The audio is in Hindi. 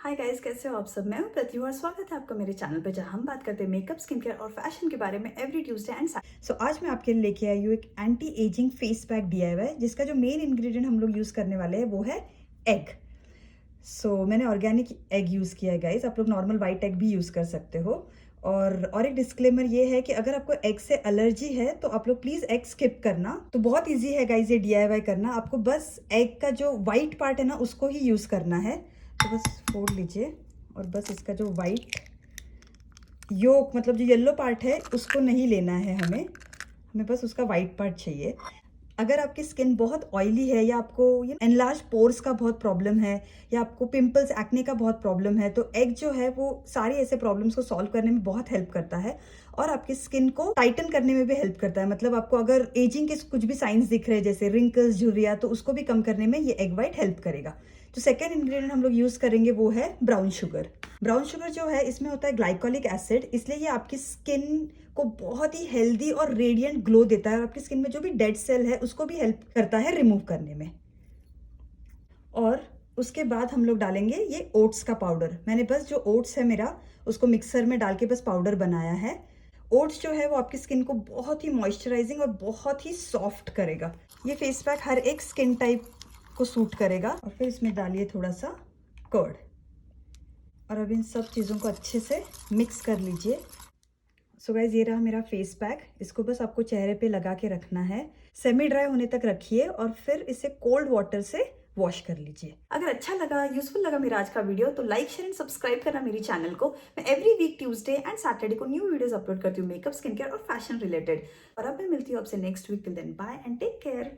हाय गाइस, कैसे हो आप सब। मैं हूं प्रतिभा और स्वागत है आपका मेरे चैनल पे, जहां हम बात करते हैं मेकअप, स्किन केयर और फैशन के बारे में एवरी ट्यूसडे एंड सो आज मैं आपके लिए लेके आई हूँ एक anti ageing face pack DIY, जिसका जो मेन इंग्रेडिएंट हम लोग यूज़ करने वाले हैं वो है एग। मैंने ऑर्गेनिक एग यूज़ किया है गाइस, आप लोग नॉर्मल वाइट एग भी यूज़ कर सकते हो। और एक डिस्क्लेमर ये है कि अगर आपको एग से एलर्जी है तो आप लोग प्लीज़ एग स्किप करना। तो बहुत इजी है गाइस ये DIY करना, आपको बस एग का जो वाइट पार्ट है ना उसको ही यूज़ करना है। तो बस फोड़ लीजिए और बस इसका जो वाइट योक मतलब जो येलो पार्ट है उसको नहीं लेना है, हमें बस उसका वाइट पार्ट चाहिए। अगर आपकी स्किन बहुत ऑयली है या आपको एनलार्ज पोर्स का बहुत प्रॉब्लम है या आपको पिंपल्स एक्ने का बहुत प्रॉब्लम है, तो एग जो है वो सारे ऐसे प्रॉब्लम्स को सॉल्व करने में बहुत हेल्प करता है और आपकी स्किन को टाइटन करने में भी हेल्प करता है। मतलब आपको अगर एजिंग के कुछ भी साइंस दिख रहे हैं जैसे रिंकल्स, झुर्रियाँ, तो उसको भी कम करने में ये एग वाइट हेल्प करेगा। जो सेकेंड इंग्रेडिएंट हम लोग यूज करेंगे वो है ब्राउन शुगर। ब्राउन शुगर जो है इसमें होता है ग्लाइकोलिक एसिड, इसलिए ये आपकी स्किन को बहुत ही हेल्दी और रेडिएंट ग्लो देता है और आपकी स्किन में जो भी डेड सेल है उसको भी हेल्प करता है रिमूव करने में। और उसके बाद हम लोग डालेंगे ये ओट्स का पाउडर। मैंने बस जो ओट्स है मेरा उसको मिक्सर में डाल के बस पाउडर बनाया है। ओट्स जो है वो आपकी स्किन को बहुत ही मॉइस्चराइजिंग और बहुत ही सॉफ्ट करेगा। ये फेस पैक हर एक स्किन टाइप को सूट करेगा। और फिर इसमें डालिए थोड़ा सा कर्ड और अब इन सब चीज़ों को अच्छे से मिक्स कर लीजिए। सो गाइस, ये रहा मेरा फेस पैक। इसको बस आपको चेहरे पे लगा के रखना है, सेमी ड्राई होने तक रखिए और फिर इसे कोल्ड वाटर से वॉश कर लीजिए। अगर अच्छा लगा, यूजफुल लगा मेरा आज का वीडियो, तो लाइक, शेयर एंड सब्सक्राइब करना मेरी चैनल को। मैं every week Tuesday and Saturday को न्यू वीडियोस अपलोड करती हूँ मेकअप, स्किन केयर और फैशन रिलेटेड। और अब मैं मिलती हूँ आपसे next week. Till then bye and take care.